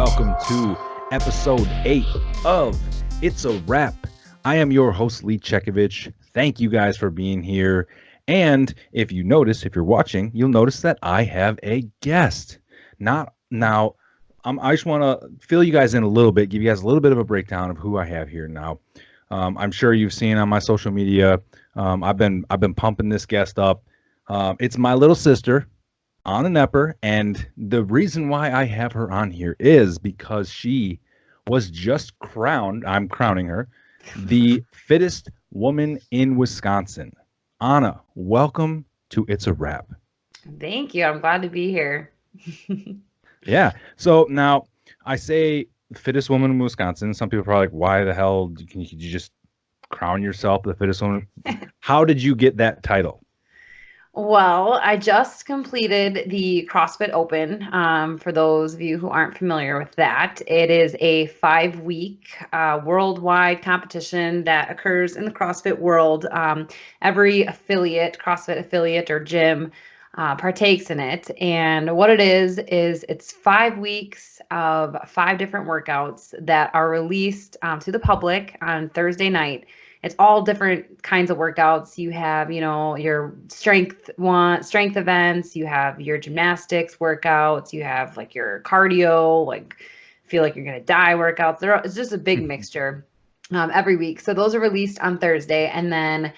welcome to episode 8 of It's a Wrap. I am your host, Lee Ciokiewicz. Thank you guys for being here. And if you notice, if you're watching, you'll notice that I have a guest. I just want to fill you guys in a little bit, give you guys a little bit of a breakdown of who I have here now. I'm sure you've seen on my social media. I've been pumping this guest up. It's my little sister, Ahnna Knepper, and the reason why I have her on here is because she was just crowned, I'm crowning her, the fittest woman in Wisconsin. Ahnna, welcome to It's a Wrap. Thank you. I'm glad to be here. Yeah. So now I say fittest woman in Wisconsin. Some people are probably like, why the hell could you just crown yourself the fittest woman? How did you get that title? Well, I just completed the CrossFit Open. For those of you who aren't familiar with that, it is a 5-week worldwide competition that occurs in the CrossFit world. Every CrossFit affiliate or gym partakes in it. And what it is it's 5 weeks of 5 different workouts that are released to the public on Thursday night. It's all different kinds of workouts. You have, your strength events, you have your gymnastics workouts, you have like your cardio, like feel like you're going to die workouts. It's just a big mixture every week. So those are released on Thursday, and then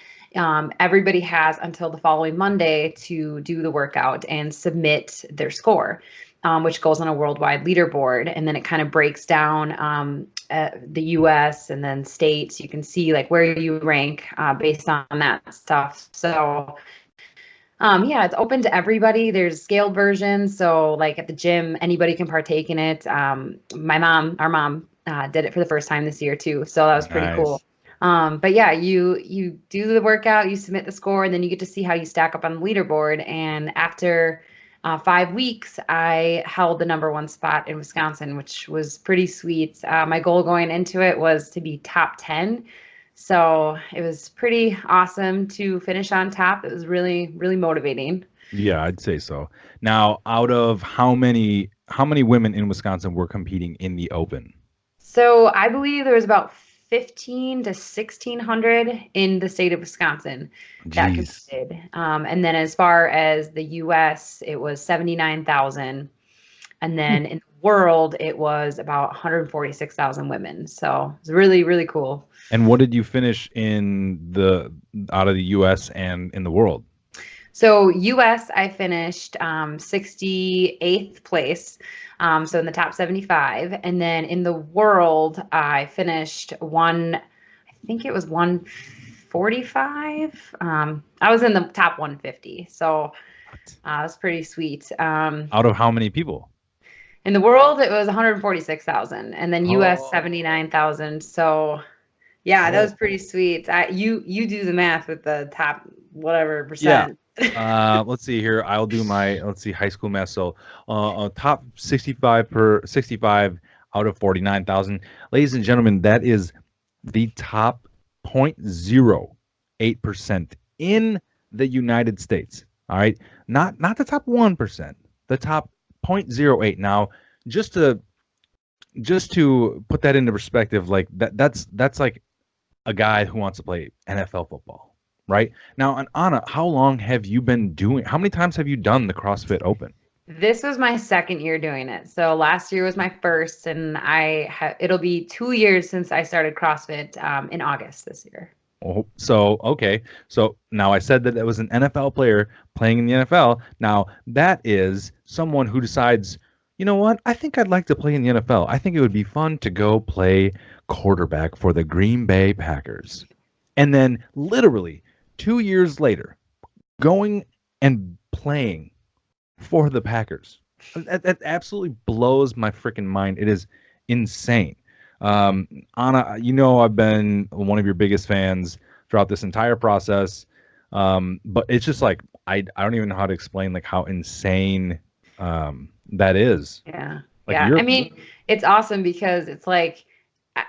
everybody has until the following Monday to do the workout and submit their score, which goes on a worldwide leaderboard. And then it kind of breaks down the US and then states. You can see like where you rank based on that stuff. So it's open to everybody. There's scaled versions. So like at the gym, anybody can partake in it. Our mom did it for the first time this year too. So that was pretty cool. But yeah, you do the workout, you submit the score, and then you get to see how you stack up on the leaderboard. And after 5 weeks, I held the #1 spot in Wisconsin, which was pretty sweet. My goal going into it was to be top 10. So it was pretty awesome to finish on top. It was really, really motivating. Yeah, I'd say so. Now, out of how many women in Wisconsin were competing in the Open? So I believe there was about 15 to 1600 in the state of Wisconsin that Jeez. competed. And then as far as the US, it was 79,000. And then in the world, it was about 146,000 women. So it's really, really cool. And what did you finish out of the US and in the world? So US, I finished 68th place. So in the top 75. And then in the world, I finished I think it was 145. I was in the top 150. So it was pretty sweet. Out of how many people? In the world, it was 146,000, and then US 79,000. So yeah, that was pretty sweet. You do the math with the top whatever percent. Yeah. Let's see here. I'll do high school math. So top 65 out of 49,000. Ladies and gentlemen, that is the top 0.08% in the United States. All right. Not the top 1%, the top 0.08. Now, just to put that into perspective, like that's like a guy who wants to play NFL football. Right now, and Ahnna, how long have you been doing? How many times have you done the CrossFit Open? This was my second year doing it. So last year was my first, and it'll be 2 years since I started CrossFit in August this year. Oh, so okay. So now I said that it was an NFL player playing in the NFL. Now that is someone who decides, you know what? I think I'd like to play in the NFL. I think it would be fun to go play quarterback for the Green Bay Packers. And then literally 2 years later, going and playing for the Packers. That absolutely blows my freaking mind. It is insane. Ahnna, I've been one of your biggest fans throughout this entire process. But it's just like I don't even know how to explain like how insane that is. Yeah. Like I mean, it's awesome because it's like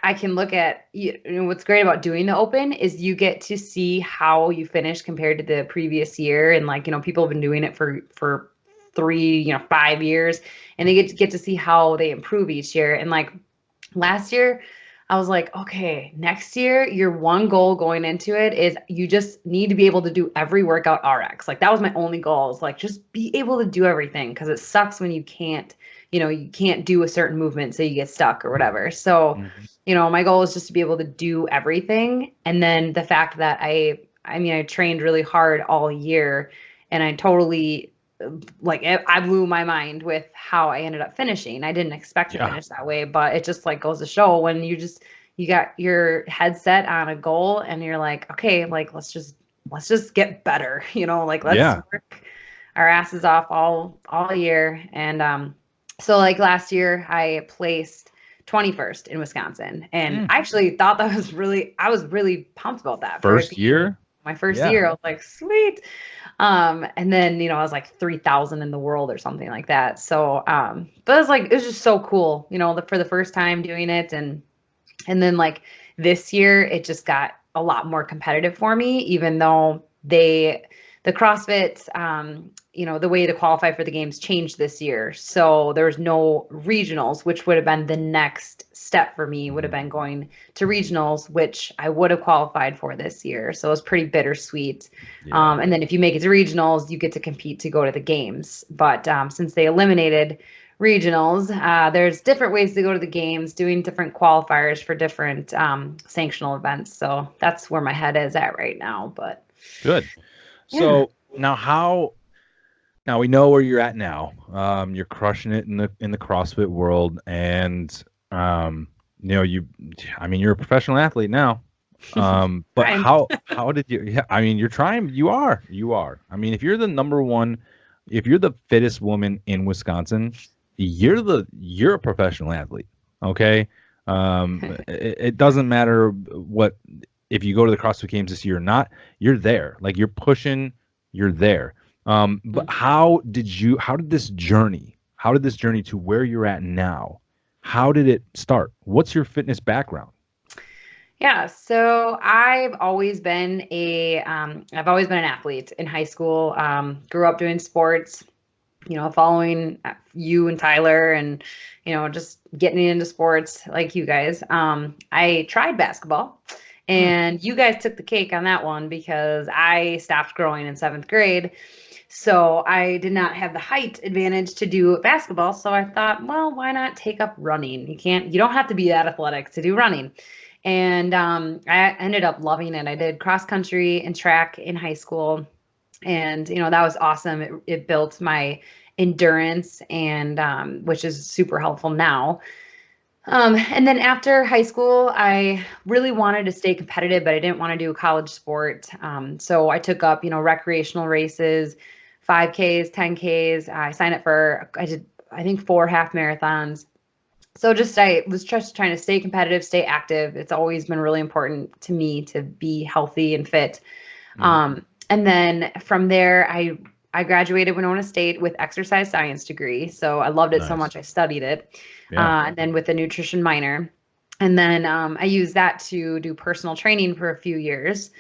I can look at what's great about doing the Open is you get to see how you finish compared to the previous year. And like, people have been doing it for 3, 5 years, and they get to see how they improve each year. And like last year, I was like, okay, next year, your one goal going into it is you just need to be able to do every workout RX. Like that was my only goal, is like just be able to do everything, because it sucks when you can't, you can't do a certain movement, so you get stuck or whatever. So, Mhm. my goal is just to be able to do everything. And then the fact that I trained really hard all year, and I totally, like, I blew my mind with how I ended up finishing. I didn't expect to Yeah. finish that way, but it just like goes to show when you got your head set on a goal and you're like, okay, like let's just get better, like let's Yeah. work our asses off all year. And so like last year I placed 21st in Wisconsin, and Mm. I actually thought I was really pumped about that for it First being year. my first Yeah. year. I was like, sweet. And then, I was like 3,000 in the world or something like that. So, but it was just so cool, for the first time doing it. And then like this year, it just got a lot more competitive for me, even though the CrossFit, the way to qualify for the games changed this year. So there was no regionals, which would have been the next step for me, would have been going to regionals, which I would have qualified for this year. So it was pretty bittersweet. Yeah. And then if you make it to regionals, you get to compete to go to the games. But since they eliminated regionals, there's different ways to go to the games, doing different qualifiers for different sanctional events. So that's where my head is at right now. But Good. yeah. So now we know where you're at now. You're crushing it in the CrossFit world, and um, I mean, you're a professional athlete now. But Trying. how did you? Yeah, I mean, you're trying. You are. I mean, if you're the number one, if you're the fittest woman in Wisconsin, you're a professional athlete. Okay. It doesn't matter what, if you go to the CrossFit Games this year or not. You're there. Like you're pushing. You're there. But how did this journey to where you're at now? How did it start? What's your fitness background? Yeah, so I've always been an athlete in high school. Grew up doing sports, following you and Tyler, and just getting into sports like you guys. I tried basketball, Hmm. and you guys took the cake on that one because I stopped growing in 7th grade. So I did not have the height advantage to do basketball. So I thought, well, why not take up running? You don't have to be that athletic to do running. And I ended up loving it. I did cross country and track in high school, and that was awesome. It built my endurance, and which is super helpful now. And then after high school, I really wanted to stay competitive, but I didn't want to do a college sport. So I took up, recreational races, 5Ks, 10Ks. I did, I think, 4 half marathons. So I was just trying to stay competitive, stay active. It's always been really important to me to be healthy and fit. Hmm. And then from there, I graduated Winona State with exercise science degree. So I loved it so Nice. much I studied it. Yeah. And then with a nutrition minor. And then I used that to do personal training for a few years.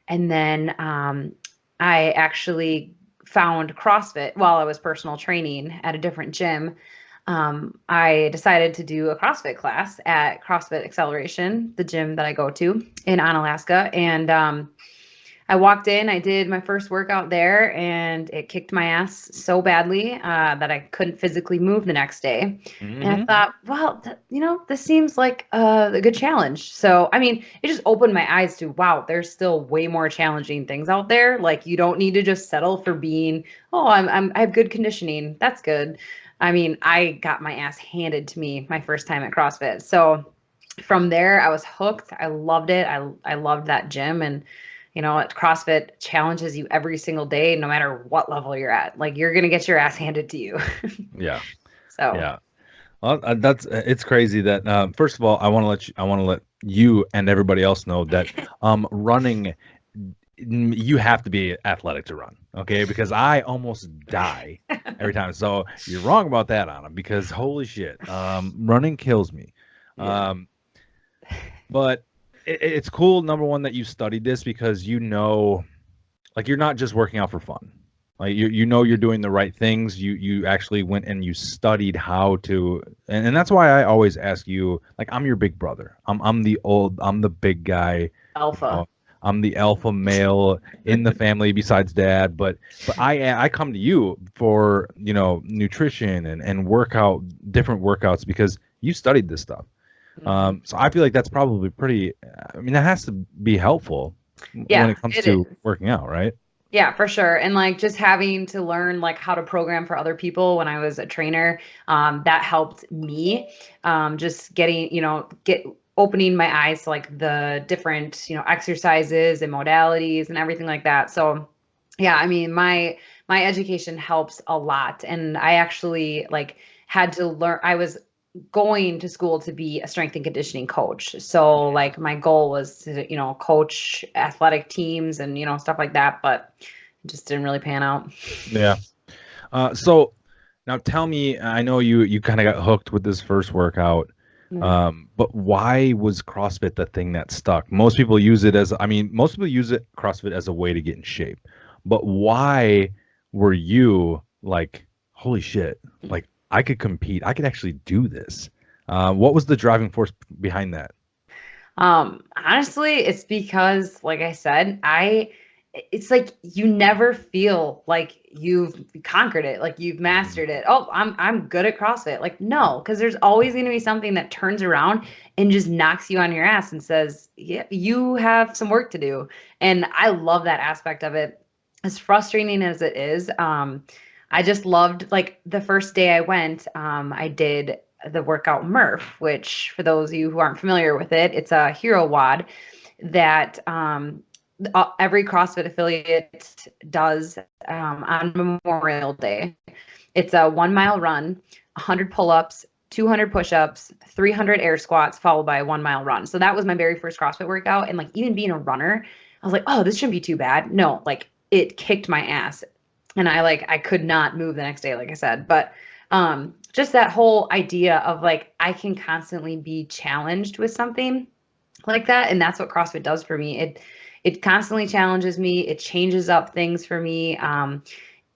And then I actually found CrossFit while I was personal training at a different gym. I decided to do a CrossFit class at CrossFit Acceleration, the gym that I go to in Onalaska. And I walked in, I did my first workout there, and it kicked my ass so badly that I couldn't physically move the next day. And I Hmm. thought, well, this seems like a good challenge. So, I mean, it just opened my eyes to, wow, there's still way more challenging things out there. Like, you don't need to just settle for being, oh, I have good conditioning. That's good. I mean, I got my ass handed to me my first time at CrossFit. So from there, I was hooked. I loved it. I loved that gym. And CrossFit challenges you every single day, no matter what level you're at. Like, you're gonna get your ass handed to you. Yeah. So Yeah. Well, that's it's crazy that first of all, I want to let you and everybody else know that running, you have to be athletic to run, okay? Because I almost die every time. So you're wrong about that, Anna, because holy shit, running kills me. yeah. Um, but it's cool, number one, that you studied this, because like you're not just working out for fun. Like you know you're doing the right things. You actually went and you studied how to, and that's why I always ask you. Like I'm your big brother. I'm the big guy. You Alpha. know, I'm the alpha male in the family besides dad. But I come to you for nutrition and workout different workouts because you studied this stuff. Mhm. So I feel like that's probably pretty. I mean, that has to be helpful when Yeah, it comes it to is. working out, right? Yeah, for sure. And like just having to learn like how to program for other people when I was a trainer, that helped me. Just getting, get opening my eyes to like the different, exercises and modalities and everything like that. So yeah, I mean, my education helps a lot. And I actually like had to learn, I was going to school to be a strength and conditioning coach. So like my goal was to, coach athletic teams and, stuff like that, but it just didn't really pan out. Yeah. So now tell me, I know you kind of got hooked with this first workout, Yeah. but why was CrossFit the thing that stuck? Most people use it as, I mean, most people use it CrossFit as a way to get in shape, but why were you like, holy shit, like I could compete, I could actually do this? What was the driving force behind that? Honestly, it's because, like I said, it's like you never feel like you've conquered it, like you've Mhm. mastered it. Oh, I'm good at CrossFit. Like, no, because there's always going to be something that turns around and just knocks you on your ass and says, yeah, you have some work to do. And I love that aspect of it. As frustrating as it is, I just loved like the first day I went, I did the workout Murph, which for those of you who aren't familiar with it, it's a hero wad that every CrossFit affiliate does on Memorial Day. It's a 1 mile run, 100 pull-ups, 200 push-ups, 300 air squats, followed by a 1 mile run. So that was my very first CrossFit workout. And like even being a runner, I was like, oh, this shouldn't be too bad. No, like it kicked my ass. And I could not move the next day, like I said. But just that whole idea of like I can constantly be challenged with something like that, and that's what CrossFit does for me. It constantly challenges me. It changes up things for me.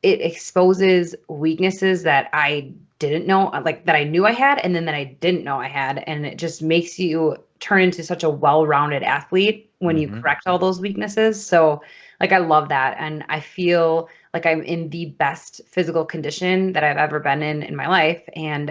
It exposes weaknesses that I didn't know, like that I knew I had, and then that I didn't know I had, and it just makes you turn into such a well-rounded athlete when you Mhm. correct all those weaknesses. So, like, I love that, and I feel like I'm in the best physical condition that I've ever been in my life, and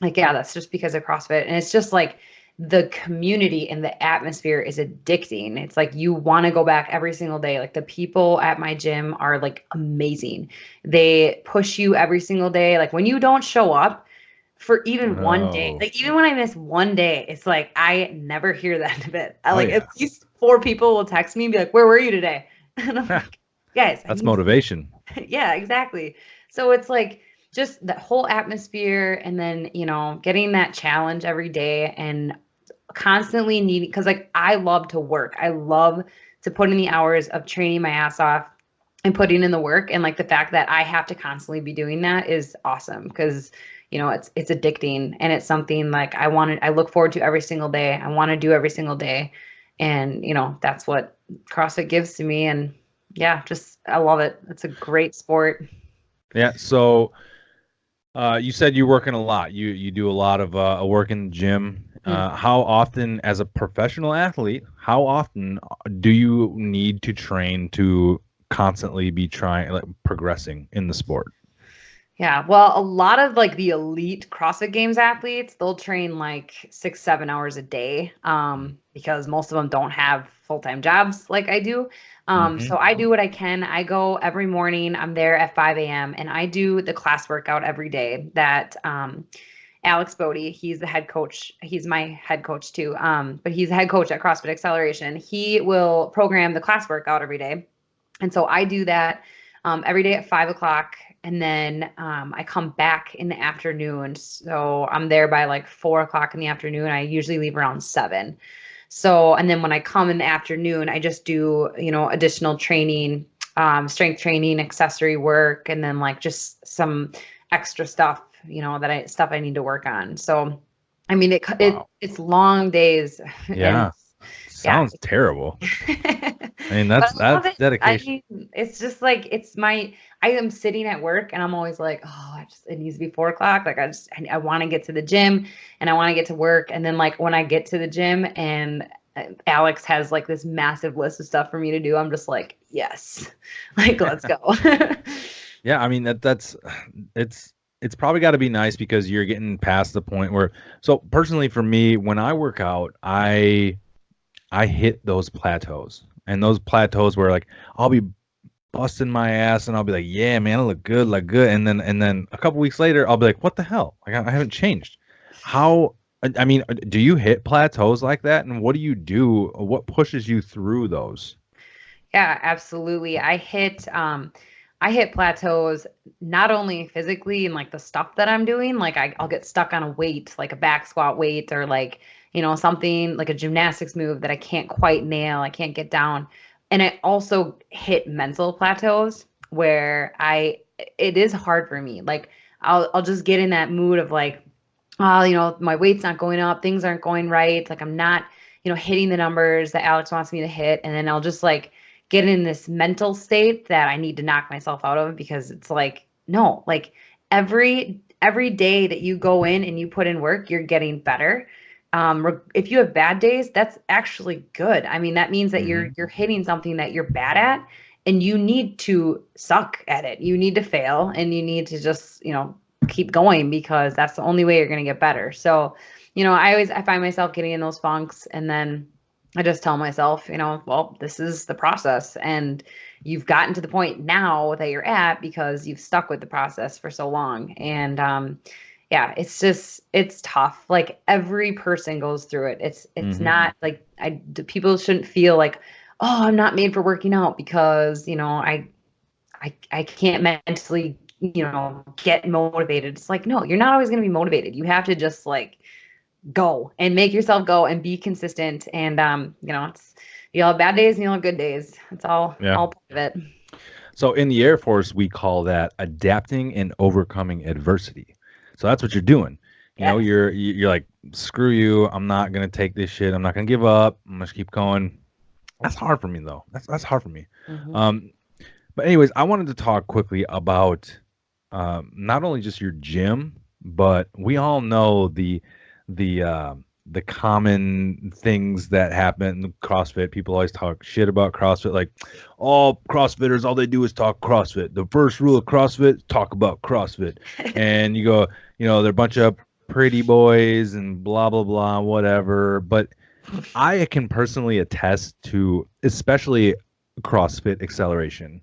like yeah, that's just because of CrossFit, and it's just like the community and the atmosphere is addicting. It's like you want to go back every single day. Like the people at my gym are like amazing. They push you every single day. Like when you don't show up for even one day, Oh, like even when I miss one day, it's like I never hear the end of it. I oh like at yeah. least four people will text me and be like, "Where were you today?" And I'm like, "Guys, I That's need motivation. yeah, exactly. So it's like just that whole atmosphere and then, getting that challenge every day and constantly needing, because like I love to work. I love to put in the hours of training my ass off and putting in the work. And like the fact that I have to constantly be doing that is awesome because it's addicting and it's something like I look forward to every single day. I want to do every single day. And that's what CrossFit gives to me. And yeah, just I love it. It's a great sport. Yeah. So you said you're working a lot. You do a lot of work in the gym. Mm. How often, as a professional athlete, how often do you need to train to constantly be trying, like, progressing in the sport? Yeah, well, a lot of like the elite CrossFit Games athletes, they'll train like 6, 7 hours a day, because most of them don't have full-time jobs like I do. Mm-hmm. So I do what I can. I go every morning. I'm there at 5 a.m. and I do the class workout every day that Alex Bodie, he's the head coach. He's my head coach too. But he's the head coach at CrossFit Acceleration. He will program the class workout every day. And so I do that every day at 5 o'clock. And then I come back in the afternoon. So I'm there by like 4 o'clock in the afternoon. I usually leave around 7. So, and then when I come in the afternoon, I just do, additional training, strength training, accessory work, and then like just some extra stuff, stuff I need to work on. So, I mean, Wow. it's long days and Yeah. yeah. Sounds terrible. I mean, But that's I love that's it. I dedication. mean, It's just like I am sitting at work and I'm always like, oh, it needs to be 4 o'clock. Like I want to get to the gym and I want to get to work. And then like when I get to the gym and Alex has like this massive list of stuff for me to do, I'm just like, yes, like let's go. Yeah, I mean that's it's it's probably got to be nice because you're getting past the point where. So personally, for me, when I work out, I hit those plateaus, and those plateaus where like I'll be busting my ass and I'll be like, yeah, man, I look good, and then a couple weeks later, I'll be like, what the hell? Like I haven't changed. How? I mean, do you hit plateaus like that, and what do you do? What pushes you through those? Yeah, absolutely. I hit plateaus not only physically and like the stuff that I'm doing, like I'll get stuck on a weight, like a back squat weight or like, something like a gymnastics move that I can't quite nail, I can't get down. And I also hit mental plateaus where it is hard for me. Like I'll just get in that mood of like, oh, my weight's not going up, things aren't going right, like I'm not, hitting the numbers that Alex wants me to hit, and then I'll just like get in this mental state that I need to knock myself out of because it's like, no, like every day that you go in and you put in work, you're getting better. If you have bad days, that's actually good. I mean, that means that you're Hmm. you're hitting something that you're bad at, and you need to suck at it. You need to fail, and you need to just, keep going because that's the only way you're going to get better. So, I find myself getting in those funks, and then I just tell myself, well, this is the process, and you've gotten to the point now that you're at because you've stuck with the process for so long. And yeah, it's tough. Like every person goes through it. It's Hmm. not like people shouldn't feel like, oh, I'm not made for working out because I can't mentally, get motivated. It's like, no, you're not always going to be motivated. You have to just like go and make yourself go and be consistent. And it's you'll have bad days and you'll have good days. It's Yeah. all part of it. So in the Air Force, we call that adapting and overcoming adversity. So that's what you're doing. You know, Yes. you're like, screw you. I'm not gonna take this shit. I'm not gonna give up. I'm gonna keep going. That's hard for me though. That's hard for me. Hmm. Um, but anyways, I wanted to talk quickly about not only just your gym, but we all know the the common things that happen in CrossFit. People always talk shit about CrossFit, like all CrossFitters, all they do is talk CrossFit. The first rule of CrossFit, talk about CrossFit. And you go, they're a bunch of pretty boys and blah blah blah, whatever. But I can personally attest to, especially CrossFit Acceleration,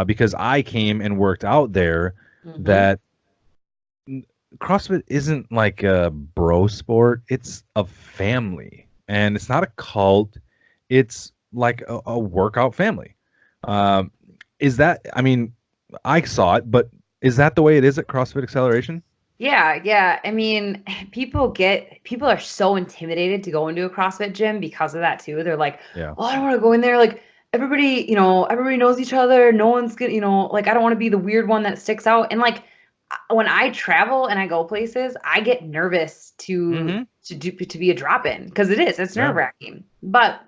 because I came and worked out there. Hmm. That CrossFit isn't like a bro sport; it's a family, and it's not a cult. It's like a workout family. Um, is that? I mean, I saw it, but is that the way it is at CrossFit Acceleration? Yeah, yeah. I mean, people are so intimidated to go into a CrossFit gym because of that too. They're like, Yeah. "Oh, I don't want to go in there. Like everybody knows each other. No one's gonna, like I don't want to be the weird one that sticks out." And like when I travel and I go places, I get nervous to Mm-hmm. to be a drop-in because it's Yeah. nerve-wracking. But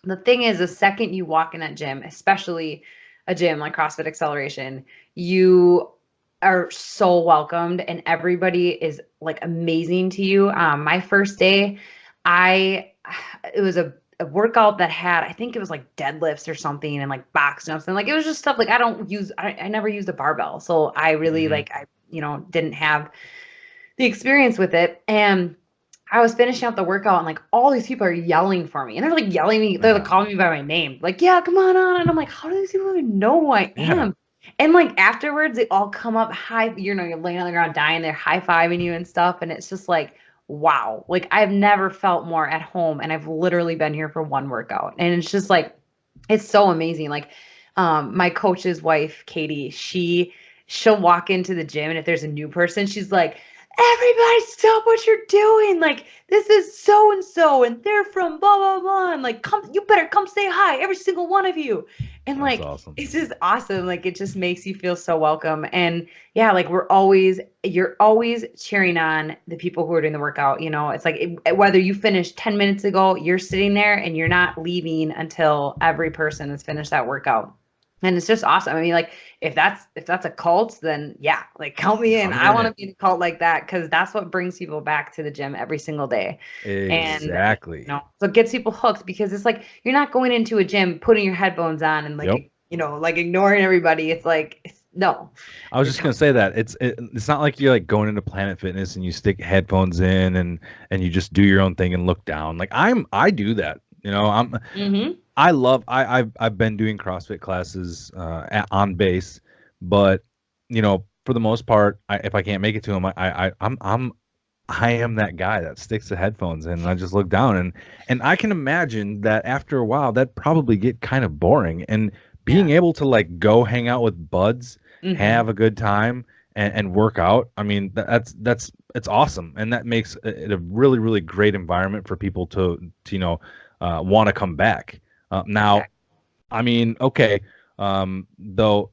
the thing is, the second you walk in that gym, especially a gym like CrossFit Acceleration, you are so welcomed and everybody is like amazing to you. My first day, I it was a workout that had, I think it was like deadlifts or something and like box jumps and like it was just stuff like I never used a barbell. So I really Mm-hmm. like I didn't have the experience with it. And I was finishing out the workout and like all these people are yelling for me and they're like yelling me, they're like Yeah. calling me by my name, like, yeah, come on. And I'm like, how do these people even know who I Yeah. am? And like afterwards, they all come up high, you're laying on the ground dying, they're high-fiving you and stuff. And it's just like, wow, like I've never felt more at home. And I've literally been here for one workout. And it's just like, it's so amazing. Like my coach's wife, Katie, she'll walk into the gym and if there's a new person, she's like, everybody stop what you're doing. Like, this is so and so, and they're from blah blah blah. And like, come, you better come say hi, every single one of you. And That's like, awesome. it's just awesome. Like, it just makes you feel so welcome. And yeah, like you're always cheering on the people who are doing the workout. It's like whether you finished 10 minutes ago, you're sitting there and you're not leaving until every person has finished that workout. And it's just awesome. I mean, like if that's a cult, then yeah, like count me in. I'm I in want to it. be in a cult like that because that's what brings people back to the gym every single day. And Exactly. so it gets people hooked because it's like you're not going into a gym, putting your headphones on and Yep. like like ignoring everybody. It's like no, I was you're just gonna coming. say that it's not like you're like going into Planet Fitness and you stick headphones in and you just do your own thing and look down. Like I do that. Mm-hmm. I've been doing CrossFit classes on base, but for the most part, if I can't make it to them, I am that guy that sticks the headphones in and I just look down and I can imagine that after a while that probably get kind of boring and being Yeah. able to like go hang out with buds, Mm-hmm. have a good time and work out. I mean that's it's awesome and that makes it a really really great environment for people to want to come back. Now, Exactly. I mean, okay, though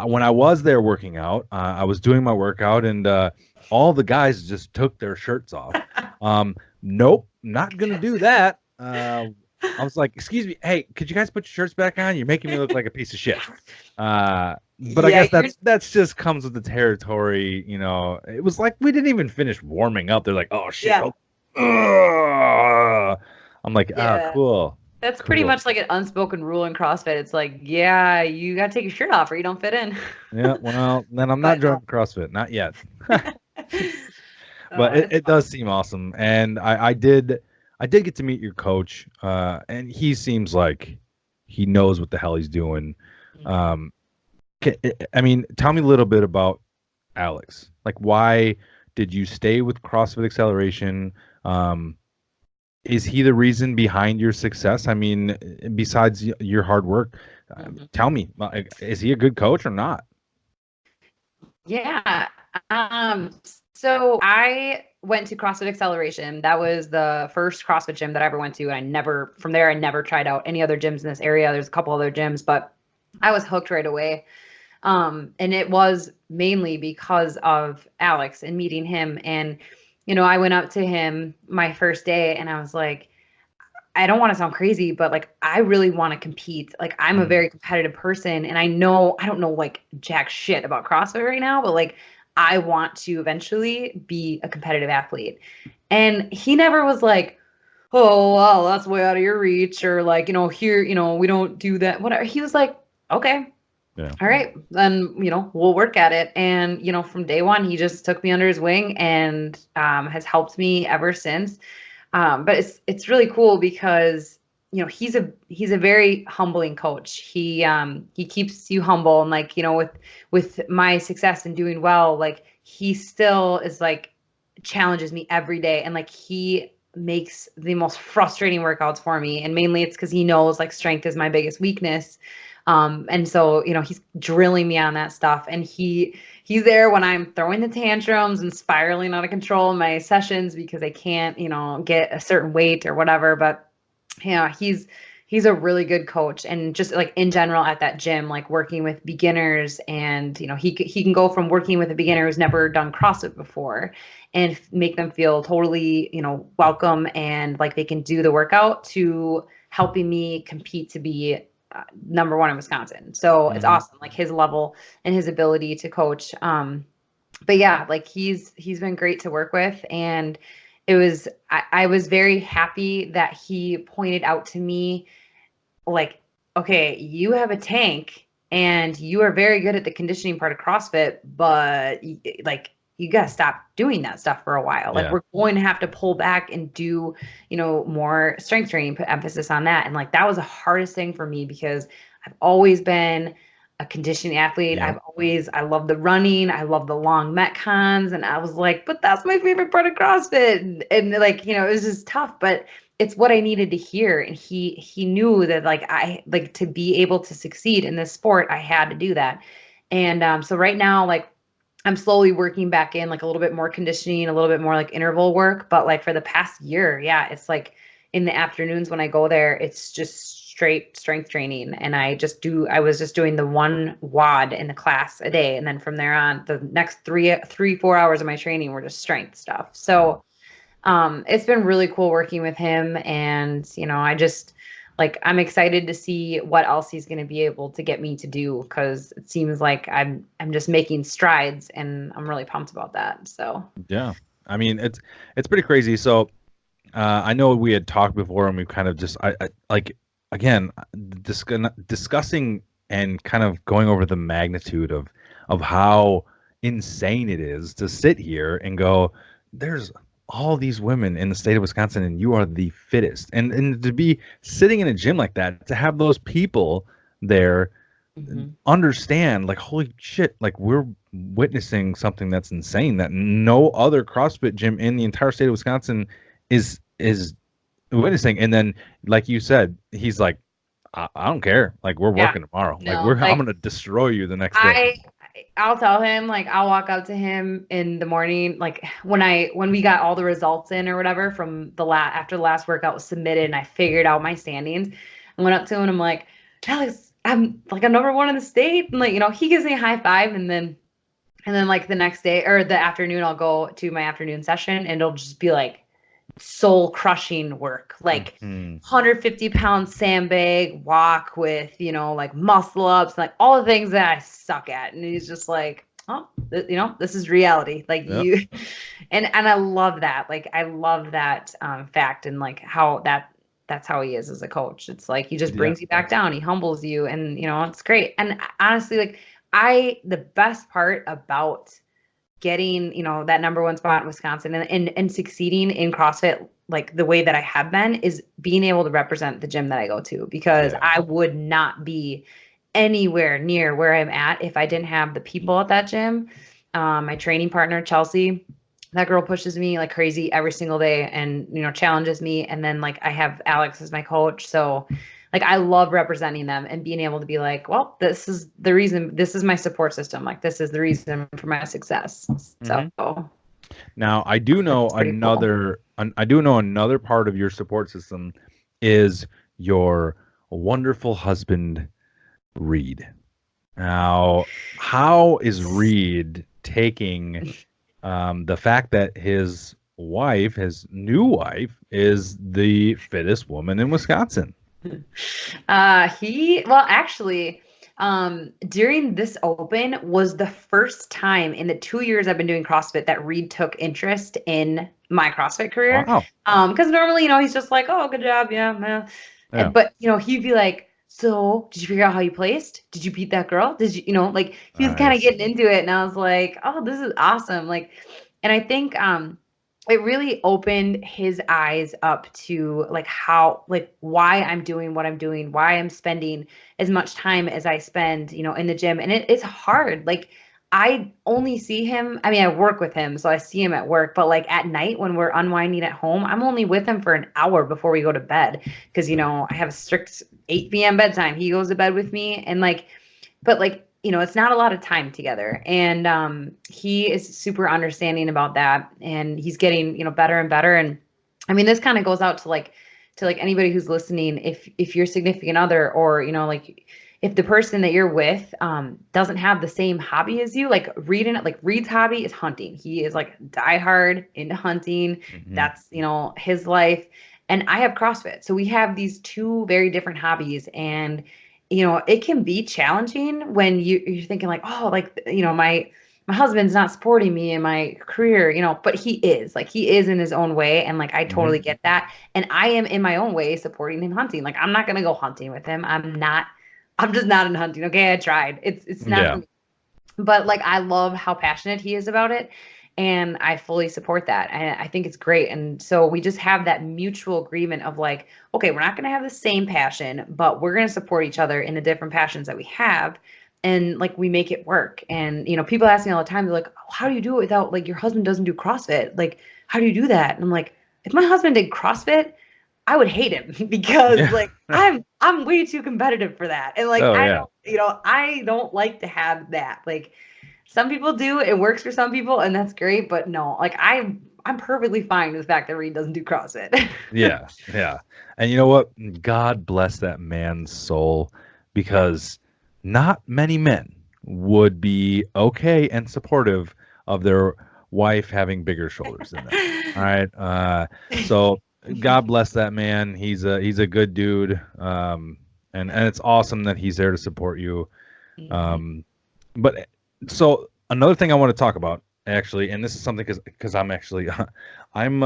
when I was there working out, I was doing my workout, and all the guys just took their shirts off. Nope, not gonna do that. I was like, "Excuse me, hey, could you guys put your shirts back on? You're making me look like a piece of shit." But I Yeah, guess that's just comes with the territory. It was like we didn't even finish warming up. They're like, "Oh shit." yeah, Oh, ugh." I'm like, "Ah, yeah. cool, That's pretty cool." much like an unspoken rule in CrossFit. It's like, yeah, you gotta take your shirt off or you don't fit in. Yeah, well, then I'm not But no. joining CrossFit, not yet. But it, It's it does seem awesome, and I did get to meet your coach, and he seems like he knows what the hell he's doing. fun. Um, I mean, tell me a little bit about Alex. Like, why did you stay with CrossFit Acceleration? Um, is he the reason behind your success? I mean, besides your hard work, Mhm. tell me, is he a good coach or not? Yeah. So I went to CrossFit Acceleration. That was the first CrossFit gym that I ever went to. And from there, I never tried out any other gyms in this area. There's a couple other gyms, but I was hooked right away. And it was mainly because of Alex and meeting him. And, I went up to him my first day and I was like, I don't want to sound crazy, but like I really want to compete. Like I'm a Mm, very competitive person and I don't know like jack shit about CrossFit right now, but like I want to eventually be a competitive athlete. And he never was like, "Oh, well, that's way out of your reach," or like, here, we don't do that. Whatever. He was like, "Okay, yeah. all right, then, we'll work at it." And, from day one, he just took me under his wing and has helped me ever since. But it's really cool because he's a very humbling coach. He keeps you humble and like with my success and doing well, like he still is like challenges me every day and like he makes the most frustrating workouts for me. And mainly it's because he knows like strength is my biggest weakness. And so he's drilling me on that stuff and he's there when I'm throwing the tantrums and spiraling out of control in my sessions because I can't, get a certain weight or whatever. But yeah, he's a really good coach and just like in general at that gym, like working with beginners and he can go from working with a beginner who's never done CrossFit before and make them feel totally, welcome and like they can do the workout to helping me compete to be number one in Wisconsin. So it's Hmm. awesome, like his level and his ability to coach. But yeah, like he's been great to work with, and I was very happy that he pointed out to me like, okay, you have a tank and you are very good at the conditioning part of CrossFit, but like you got to stop doing that stuff for a while. Like Yeah. we're going to have to pull back and do, more strength training, put emphasis on that. And like that was the hardest thing for me because I've always been a conditioning athlete. Yep. I love the running. I love the long metcons. And I was like, but that's my favorite part of CrossFit. And like, it was just tough, but it's what I needed to hear. And he knew that like I like to be able to succeed in this sport, I had to do that. And so right now, like I'm slowly working back in like a little bit more conditioning, a little bit more like interval work. But like for the past year, yeah, it's like in the afternoons when I go there, it's just straight strength training. And I was just doing the one WOD in the class a day. And then from there on, the next 4 hours of my training were just strength stuff. Wow. So it's been really cool working with him and I just like I'm excited to see what else he's going to be able to get me to do, because it seems like I'm just making strides, and I'm really pumped about that. So Yeah. I mean, it's pretty crazy. So I know we had talked before, and we kind of just I like again discussing and kind of going over the magnitude of how insane it is to sit here and go, there's all these women in the state of Wisconsin, and you are the fittest, and to be sitting in a gym like that, to have those people there understand, like, holy shit, like we're witnessing something that's insane that no other CrossFit gym in the entire state of Wisconsin is witnessing. And then, like you said, he's like, I don't care. Like, we're yeah, working tomorrow. Like, no, I'm like gonna destroy you the next day. I I'll tell him, like I'll walk up to him in the morning, like when we got all the results in or whatever from after the last workout was submitted and I figured out my standings. I went up to him and I'm like, Alex, I'm number one in the state. And like, he gives me a high five, and then like the next day or the afternoon I'll go to my afternoon session and it'll just be like soul crushing work, like Mhm. 150-pound sandbag walk with, like muscle ups, like all the things that I suck at. And he's just like, oh, this is reality. Like Yep. you, and I love that. Like, I love that fact, and like how that's how he is as a coach. It's like he just Yeah. brings you back down. He humbles you, and it's great. And honestly, like the best part about getting, that number one spot in Wisconsin and succeeding in CrossFit like the way that I have been is being able to represent the gym that I go to, because Yeah. I would not be anywhere near where I'm at if I didn't have the people at that gym. My training partner, Chelsea, that girl pushes me like crazy every single day and, challenges me. And then like I have Alex as my coach. So like I love representing them and being able to be like, well, this is the reason, this is my support system. Like this is the reason for my success. So Now, I do know it's pretty cool. another part of your support system is your wonderful husband, Reed. Now, how is Reed taking the fact that his new wife, is the fittest woman in Wisconsin? Well, actually, during this open was the first time in the 2 years I've been doing CrossFit that Reed took interest in my CrossFit career. Wow. Because normally, he's just like, oh, good job, yeah, yeah. Yeah. But he'd be like, so did you figure out how you placed? Did you beat that girl? Did you, like he was kind of Nice. getting into it, and I was like, oh, this is awesome. Like, and I think it really opened his eyes up to like how, like why I'm doing what I'm doing, why I'm spending as much time as I spend, in the gym. And it's hard. Like I only see him, I mean, I work with him, so I see him at work, but like at night when we're unwinding at home, I'm only with him for an hour before we go to bed. Cause I have a strict 8 p.m. bedtime. He goes to bed with me, and like, but like, it's not a lot of time together. And he is super understanding about that. And he's getting, better and better. And I mean, this kind of goes out to anybody who's listening. If your significant other, or, like if the person that you're with doesn't have the same hobby as you, like Reed's hobby is hunting. He is like diehard into hunting. That's, his life. And I have CrossFit. So we have these two very different hobbies. And it can be challenging when you're thinking like, oh, like, my husband's not supporting me in my career, but he is in his own way. And like, I totally get that. And I am in my own way supporting him hunting. Like, I'm not going to go hunting with him. I'm just not in hunting. Okay. I tried. It's not for me. But like, I love how passionate he is about it. And I fully support that. And I think it's great. And so we just have that mutual agreement of like, okay, we're not going to have the same passion, but we're going to support each other in the different passions that we have. And like, we make it work. And, people ask me all the time, they're like, oh, how do you do it without, like, your husband doesn't do CrossFit? Like, how do you do that? And I'm like, if my husband did CrossFit, I would hate him because like I'm way too competitive for that. And like, I don't like to have that. Like, some people do, it works for some people, and that's great. But no, like I'm perfectly fine with the fact that Reed doesn't do CrossFit. Yeah. And you know what? God bless that man's soul, because not many men would be okay and supportive of their wife having bigger shoulders than them. All right. So God bless that man. He's a good dude. And it's awesome that he's there to support you. Mhm. Um, but so another thing I want to talk about actually, and this is something because I'm actually I'm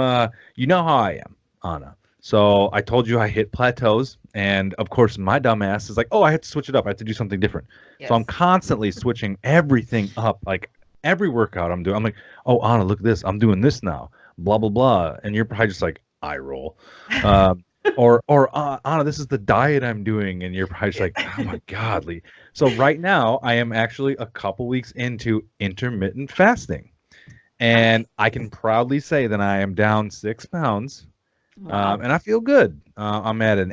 you know how I am, Anna. So I told you I hit plateaus, and of course my dumb ass is like, oh, I have to switch it up. I have to do something different. So I'm Yes. constantly switching everything up, like every workout I'm doing. I'm like, oh, Anna, look at this. I'm doing this now. Blah blah blah. And you're probably just like eye roll. Um, or Anna, this is the diet I'm doing, and you're probably just Yeah. like, oh my God, Lee. So right now, I am actually a couple weeks into intermittent fasting, and Nice. I can proudly say that I am down 6 pounds, Wow. and I feel good. I'm at an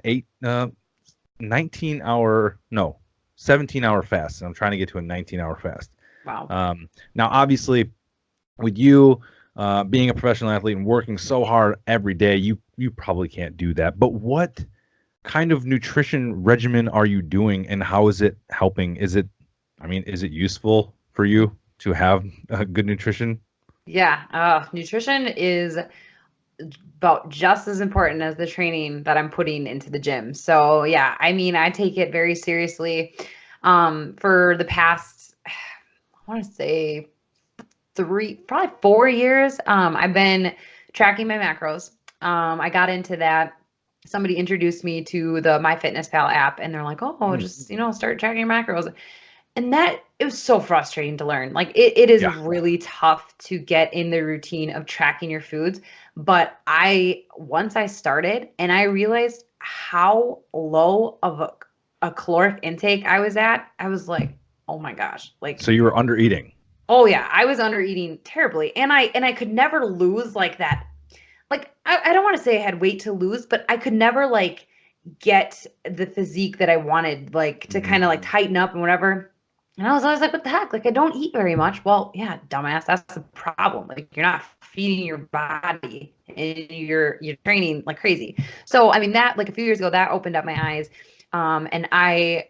19 hour, no, 17-hour fast. I'm trying to get to a 19-hour fast. Wow. Now, obviously, with you being a professional athlete and working so hard every day, you probably can't do that. But what kind of nutrition regimen are you doing, and how is it helping? Is it useful for you to have good nutrition? Yeah. Nutrition is about just as important as the training that I'm putting into the gym. So yeah, I mean, I take it very seriously. For the past, I want to say probably 4 years, I've been tracking my macros. I got into that. Somebody introduced me to the MyFitnessPal app, and they're like, "Oh, Hmm. just start tracking your macros." And that it was so frustrating to learn. Like it is Yeah. really tough to get in the routine of tracking your foods. But I once I started and I realized how low of a caloric intake I was at, I was like, oh my gosh. Like, So you were under eating. oh yeah, I was under eating terribly. And I could never lose like that. Like I don't want to say I had weight to lose, but I could never like get the physique that I wanted, like to Hmm. kind of like tighten up and whatever. And I was always like, what the heck? Like, I don't eat very much. Well, yeah, dumbass, that's the problem. Like, you're not feeding your body and you're training like crazy. So, I mean, that like a few years ago, that opened up my eyes. And I,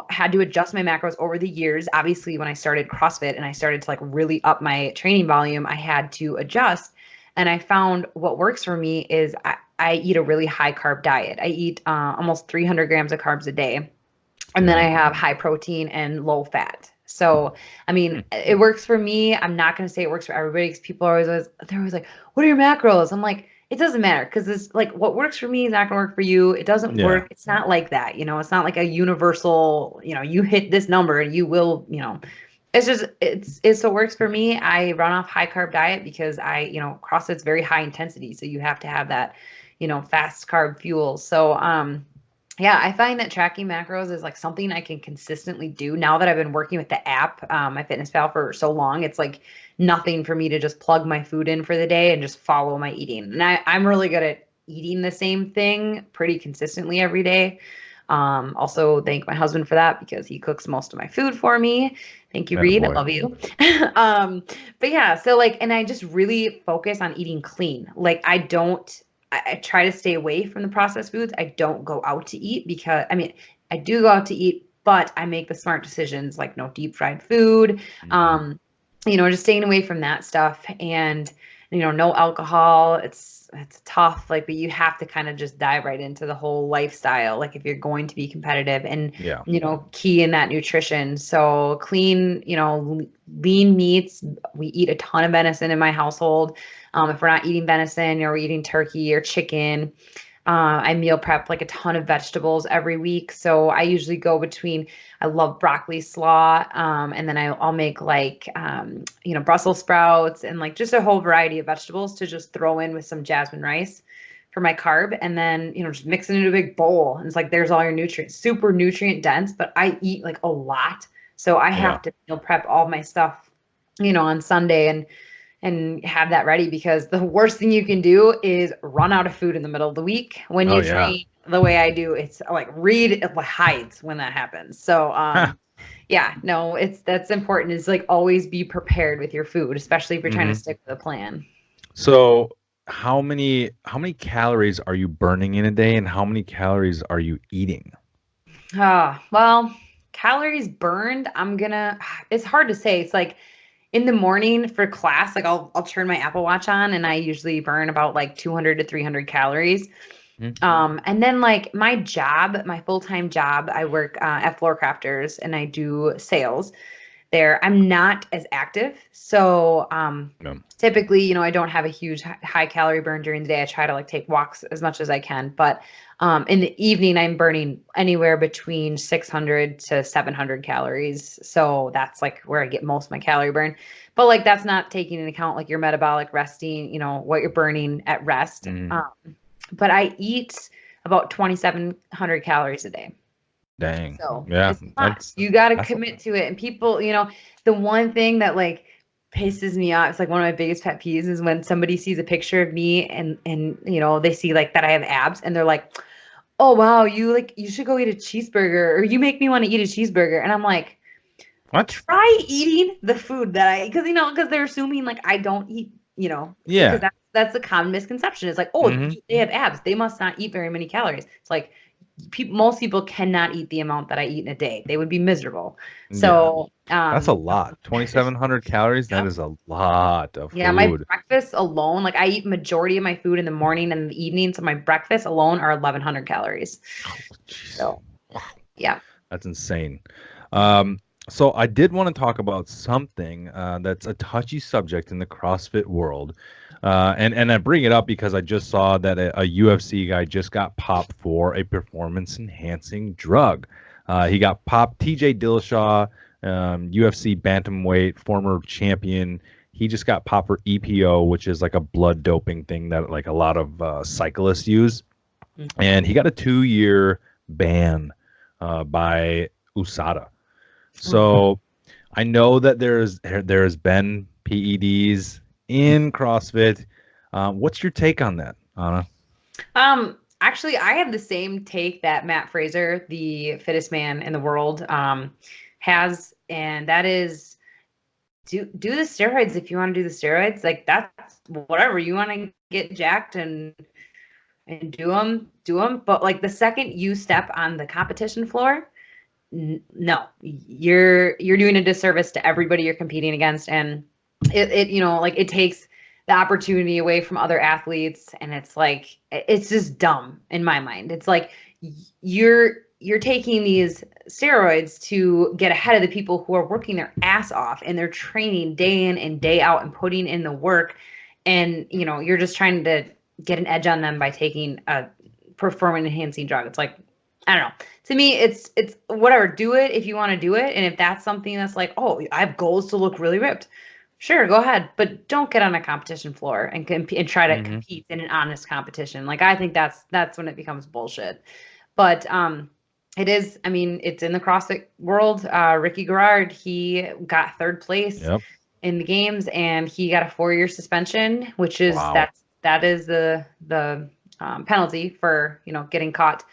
had to adjust my macros over the years. Obviously, when I started CrossFit and I started to like really up my training volume, I had to adjust. And I found what works for me is I eat a really high carb diet. I eat almost 300 grams of carbs a day, and then I Dang. have high protein and low fat. So, I Hmm. mean, it works for me. I'm not going to say it works for everybody because people are they're always like, what are your macros? I'm like, it doesn't matter because it's like what works for me is not going to work for you. It doesn't Yeah. work. It's not like that. It's not like a universal, you hit this number and you will, it's just, it's what works for me. I run off high carb diet because CrossFit's very high intensity. So you have to have that, fast carb fuel. So, yeah, I find that tracking macros is like something I can consistently do now that I've been working with the app, my FitnessPal for so long. It's like nothing for me to just plug my food in for the day and just follow my eating. And I'm really good at eating the same thing pretty consistently every day. Also thank my husband for that because he cooks most of my food for me. Thank you, Reed. I Boy. love you. um, but yeah, so like, and I just really focus on eating clean. Like I try to stay away from the processed foods. I don't go out to eat because I mean, I do go out to eat, but I make the smart decisions like no deep fried food. Hmm. Um, just staying away from that stuff and no alcohol. It's tough, like, but you have to kind of just dive right into the whole lifestyle, like if you're going to be competitive and Yeah. key in that nutrition. So clean, lean meats. We eat a ton of venison in my household. If we're not eating venison or we're eating turkey or chicken, I meal prep like a ton of vegetables every week. So I usually go between, I love broccoli slaw, and then I'll make like, Brussels sprouts and like just a whole variety of vegetables to just throw in with some jasmine rice for my carb. And then, just mix it into a big bowl. And it's like, there's all your nutrients, super nutrient dense, but I eat like a lot. So I Yeah. have to meal prep all my stuff, on Sunday and have that ready because the worst thing you can do is run out of food in the middle of the week when Oh you yeah. train the way I do. It's like Reed hides when that happens. So yeah, no, that's important is like always be prepared with your food, especially if you're trying to Hmm. stick with a plan. So how many calories are you burning in a day, and how many calories are you eating? Well, calories burned, it's hard to say. It's like in the morning for class, like I'll turn my Apple Watch on and I usually burn about like 200 to 300 calories. And then like my full-time job, I work at Floor Crafters and I do sales there. I'm not as active. So No. typically, I don't have a huge high calorie burn during the day. I try to like take walks as much as I can. But in the evening, I'm burning anywhere between 600 to 700 calories. So that's like where I get most of my calorie burn. But like that's not taking into account like your metabolic resting, what you're burning at rest. But I eat about 2,700 calories a day. Dang. So Yeah, it's a lot. You got to commit to it. And people, the one thing that like pisses me off, it's like one of my biggest pet peeves is when somebody sees a picture of me and they see like that I have abs and they're like, "Oh wow, you should go eat a cheeseburger or you make me want to eat a cheeseburger." And I'm like, what? try eating the food that because they're assuming like I don't eat, because Yeah. that's a common misconception. It's like, "Oh, they have abs. They must not eat very many calories." It's like most people cannot eat the amount that I eat in a day. They would be miserable. Yeah. So, That's a lot. 2,700 calories. That yep. is a lot of Yeah, my food. breakfast alone, like I eat majority of my food in the morning and the evening, so my breakfast alone are 1,100 calories. Oh, jeez. So, Wow. yeah. That's insane. So I did want to talk about something that's a touchy subject in the CrossFit world. And I bring it up because I just saw that a UFC guy just got popped for a performance enhancing drug. He got popped. TJ Dillashaw, UFC bantamweight, former champion. He just got popped for EPO, which is like a blood doping thing that like a lot of cyclists use. And he got a 2-year ban by USADA. So I know that there has been PEDs in CrossFit. What's your take on that, Ahnna? Actually, I have the same take that Matt Fraser, the fittest man in the world, has, and that is do the steroids if you want to do the steroids. Like that's whatever you want to get jacked and do them, do them. But like the second you step on the competition floor, no, you're doing a disservice to everybody you're competing against, and it like it takes the opportunity away from other athletes, and it's like it's just dumb in my mind. It's like you're taking these steroids to get ahead of the people who are working their ass off and they're training day in and day out and putting in the work, and you're just trying to get an edge on them by taking a performance enhancing drug. It's like, I don't know. To me, it's whatever. Do it if you want to do it, and if that's something that's like, oh, I have goals to look really ripped. Sure, go ahead, but don't get on a competition floor and compete and try to compete in an honest competition. Like I think that's when it becomes bullshit. But it is. I mean, it's in the CrossFit world. Ricky Garrard, he got third place Yep. in the games, and he got a 4-year suspension, which is Wow. that is the penalty for getting caught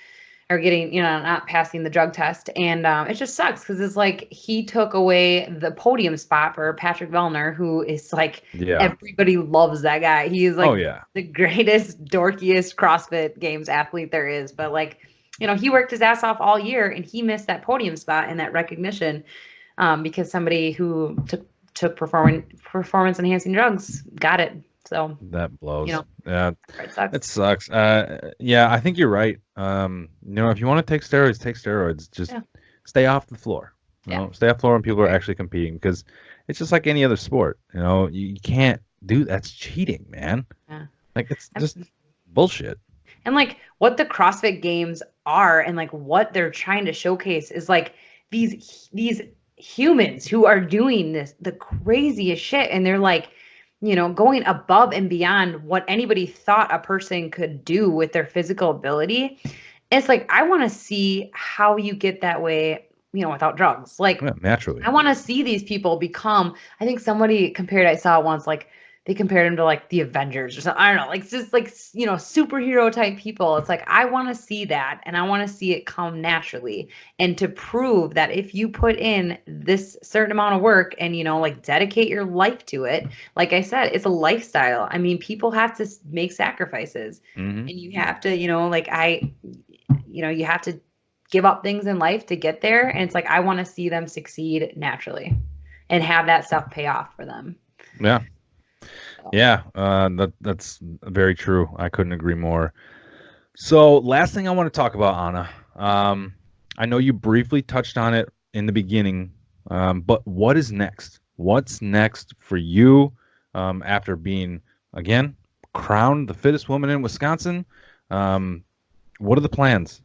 or getting, not passing the drug test. And it just sucks because it's like he took away the podium spot for Patrick Vellner, who is like, Yeah. everybody loves that guy. He is like Oh yeah. the greatest, dorkiest CrossFit Games athlete there is. But like, he worked his ass off all year and he missed that podium spot and that recognition because somebody who took performance enhancing drugs got it. So That blows. it sucks. It sucks. Yeah, I think you're right. If you want to take steroids. Just Yeah. stay off the floor. Yeah. Stay off the floor when people are actually competing because it's just like any other sport. You can't do that's cheating, man. Yeah. Like it's just bullshit. And like what the CrossFit Games are and like what they're trying to showcase is like these humans who are doing the craziest shit, and they're like, going above and beyond what anybody thought a person could do with their physical ability. It's like I want to see how you get that way, without drugs. Like Yeah, naturally. I want to see these people become, I think somebody compared, I saw it once, like they compared them to like the Avengers or something. I don't know, like it's just like, superhero type people. It's like, I want to see that and I want to see it come naturally. And to prove that if you put in this certain amount of work and, like dedicate your life to it, like I said, it's a lifestyle. I mean, people have to make sacrifices and you have to, you have to give up things in life to get there. And it's like, I want to see them succeed naturally. and have that stuff pay off for them. Yeah. So, Yeah. That's very true. I couldn't agree more. So last thing I want to talk about, Anna. I know you briefly touched on it in the beginning, but what is next? What's next for you after being, again, crowned the fittest woman in Wisconsin? What are the plans?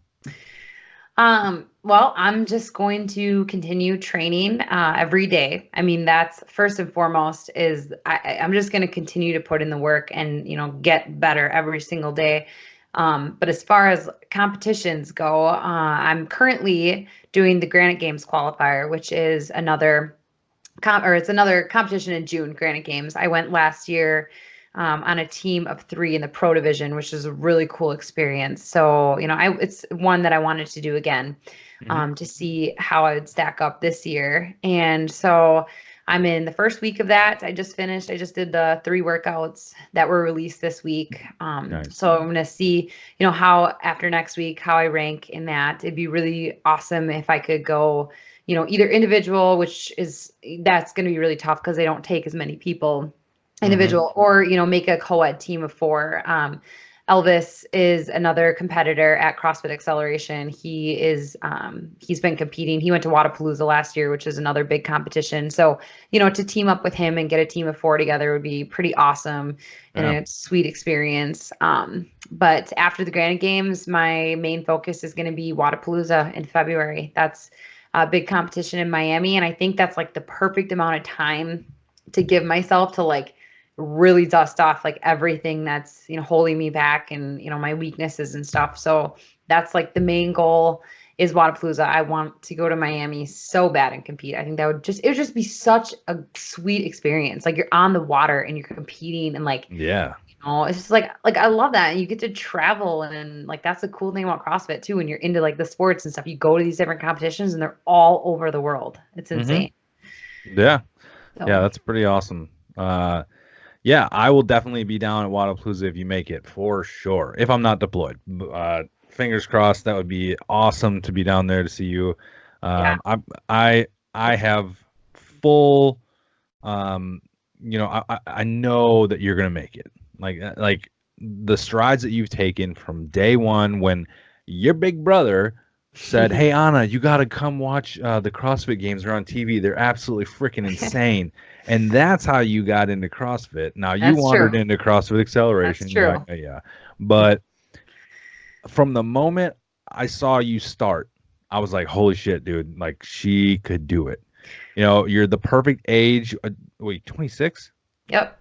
well, I'm just going to continue training every day. I mean, that's first and foremost is I'm just going to continue to put in the work and, get better every single day. But as far as competitions go, I'm currently doing the Granite Games qualifier, which is it's another competition in June, Granite Games. I went last year on a team of 3 in the pro division, which is a really cool experience. So, it's one that I wanted to do again to see how I would stack up this year. And so I'm in the first week of that. I just finished. I just did the 3 workouts that were released this week. Nice. So I'm going to see, how after next week, how I rank in that. It'd be really awesome if I could go, either individual, that's going to be really tough because they don't take as many people individual, or make a co-ed team of 4. Elvis is another competitor at CrossFit Acceleration. He's been competing. He went to Wadapalooza last year, which is another big competition. So, to team up with him and get a team of 4 together would be pretty awesome and Yeah. a sweet experience. But after the Granite Games, my main focus is going to be Wadapalooza in February. That's a big competition in Miami, and I think that's like the perfect amount of time to give myself to like really dust off like everything that's holding me back and my weaknesses and stuff. So that's like the main goal is Wadapalooza. I want to go to Miami so bad and compete. I think it would just be such a sweet experience. Like you're on the water and you're competing and like Yeah. it's just like I love that. And you get to travel and like that's the cool thing about CrossFit too. When you're into like the sports and stuff, you go to these different competitions and they're all over the world. It's insane. Yeah. Yeah, So that's pretty awesome. Yeah, I will definitely be down at Wadapalooza if you make it for sure. If I'm not deployed, fingers crossed. That would be awesome to be down there to see you. yeah. I have full, um, I know that you're gonna make it. Like the strides that you've taken from day one when your big brother said, "Hey Anna, you got to come watch the CrossFit Games. They're on TV. They're absolutely freaking insane." And that's how you got into CrossFit. Now you That's wandered true. into CrossFit That's Acceleration. Yeah, true. yeah, yeah. But from the moment I saw you start, I was like, "Holy shit, dude. Like she could do it." You're the perfect age. Wait, 26? Yep.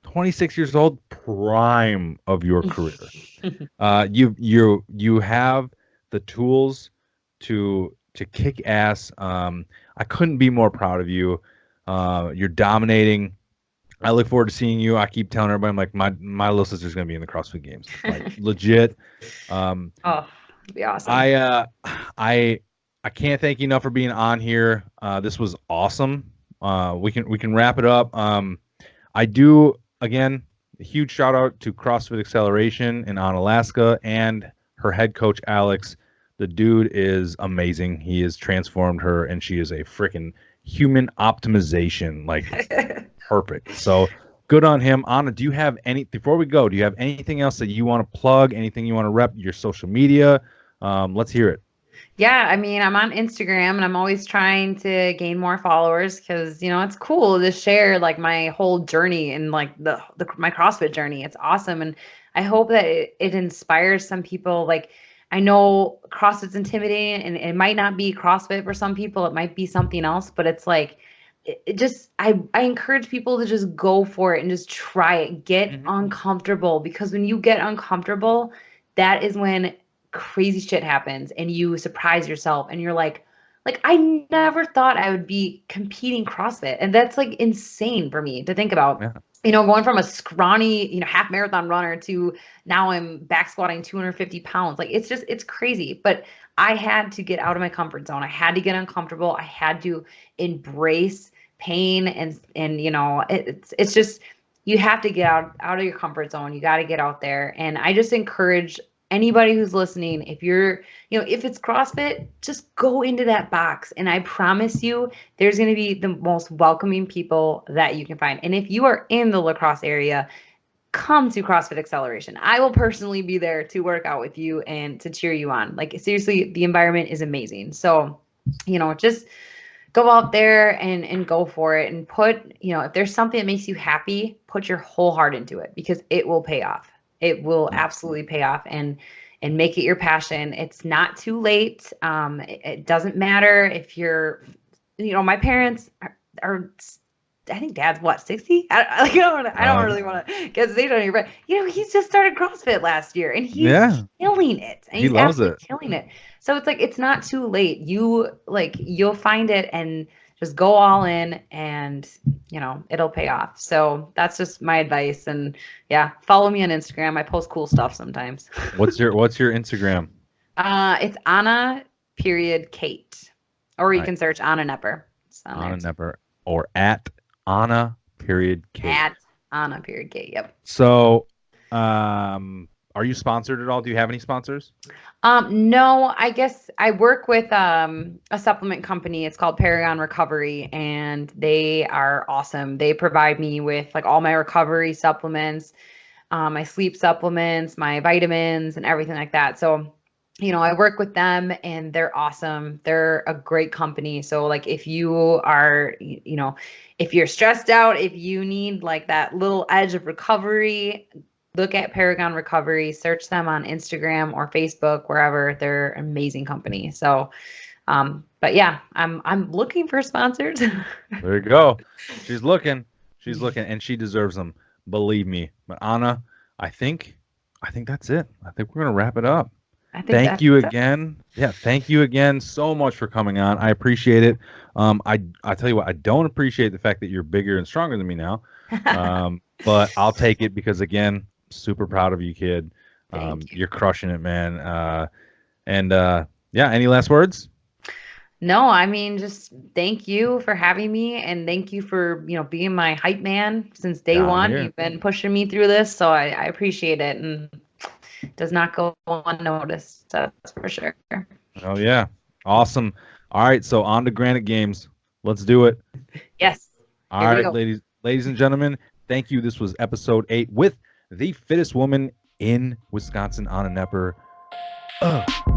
26 years old, prime of your career. You have the tools to kick ass. I couldn't be more proud of you. You're dominating. I look forward to seeing you. I keep telling everybody, I'm like, my little sister's gonna be in the CrossFit Games, like legit. Um, Oh, it'd be awesome. I I I can't thank you enough for being on here. This was awesome. We can wrap it up. I do again a huge shout out to CrossFit Acceleration in Alaska and her head coach Alex. The dude is amazing. He has transformed her, and she is a freaking human optimization, like perfect. So good on him. Anna, do you have any before we go? Do you have anything else that you want to plug? Anything you want to rep? Your social media? Let's hear it. Yeah, I mean, I'm on Instagram and I'm always trying to gain more followers because, it's cool to share like my whole journey and like my CrossFit journey. It's awesome. And I hope that it inspires some people. Like, I know CrossFit's intimidating and it might not be CrossFit for some people, it might be something else, but it's like, it just, I encourage people to just go for it and just try it, get Mhm. uncomfortable because when you get uncomfortable, that is when crazy shit happens and you surprise yourself and you're like I never thought I would be competing CrossFit. And that's like insane for me to think about. Yeah. Going from a scrawny, half marathon runner to now I'm back squatting 250 pounds. Like it's crazy. But I had to get out of my comfort zone. I had to get uncomfortable. I had to embrace pain and it's just you have to get out of your comfort zone. You got to get out there. And I just encourage anybody who's listening, if you're, if it's CrossFit, just go into that box. And I promise you, there's going to be the most welcoming people that you can find. And if you are in the La Crosse area, come to CrossFit Acceleration. I will personally be there to work out with you and to cheer you on. Like, seriously, the environment is amazing. So, just go out there and go for it, and put, if there's something that makes you happy, put your whole heart into it, because it will pay off. It will absolutely pay off, and make it your passion. It's not too late. It doesn't matter if you're, my parents are I think dad's what, 60? I don't really want to get his age on here, but he's just started CrossFit last year, and he's killing it. And He he's loves absolutely it. killing it. So it's like, it's not too late. You'll find it, and just go all in, and it'll pay off. So that's just my advice. And yeah, follow me on Instagram. I post cool stuff sometimes. What's your Instagram? It's Ahnna Kate, or you can search Ahnna Knepper. Ahnna Knepper, or at Ahnna Kate. At Ahnna Kate. Yep. So, are you sponsored at all? Do you have any sponsors? No, I guess I work with a supplement company. It's called Paragon Recovery, and they are awesome. They provide me with like all my recovery supplements, my sleep supplements, my vitamins, and everything like that. So, I work with them, and they're awesome. They're a great company. So like, if you are, if you're stressed out, if you need like that little edge of recovery, look at Paragon Recovery, search them on Instagram or Facebook, wherever. They're an amazing company. So, but yeah, I'm looking for sponsors. There you go. She's looking, and she deserves them. Believe me. But Ahnna, I think that's it. I think we're gonna wrap it up. Thank you again. Yeah, thank you again so much for coming on. I appreciate it. I tell you what, I don't appreciate the fact that you're bigger and stronger than me now. But I'll take it, because again, super proud of you, kid. You're crushing it, man. Yeah, any last words? No, I mean, just thank you for having me, and thank you for, being my hype man since day one. You've been pushing me through this, so I appreciate it, and it does not go unnoticed. That's for sure. Oh yeah, awesome. All right, so on to Granite Games. Let's do it. Yes. All right, ladies and gentlemen, thank you. This was episode 8 with the fittest woman in Wisconsin, Ahnna Knepper.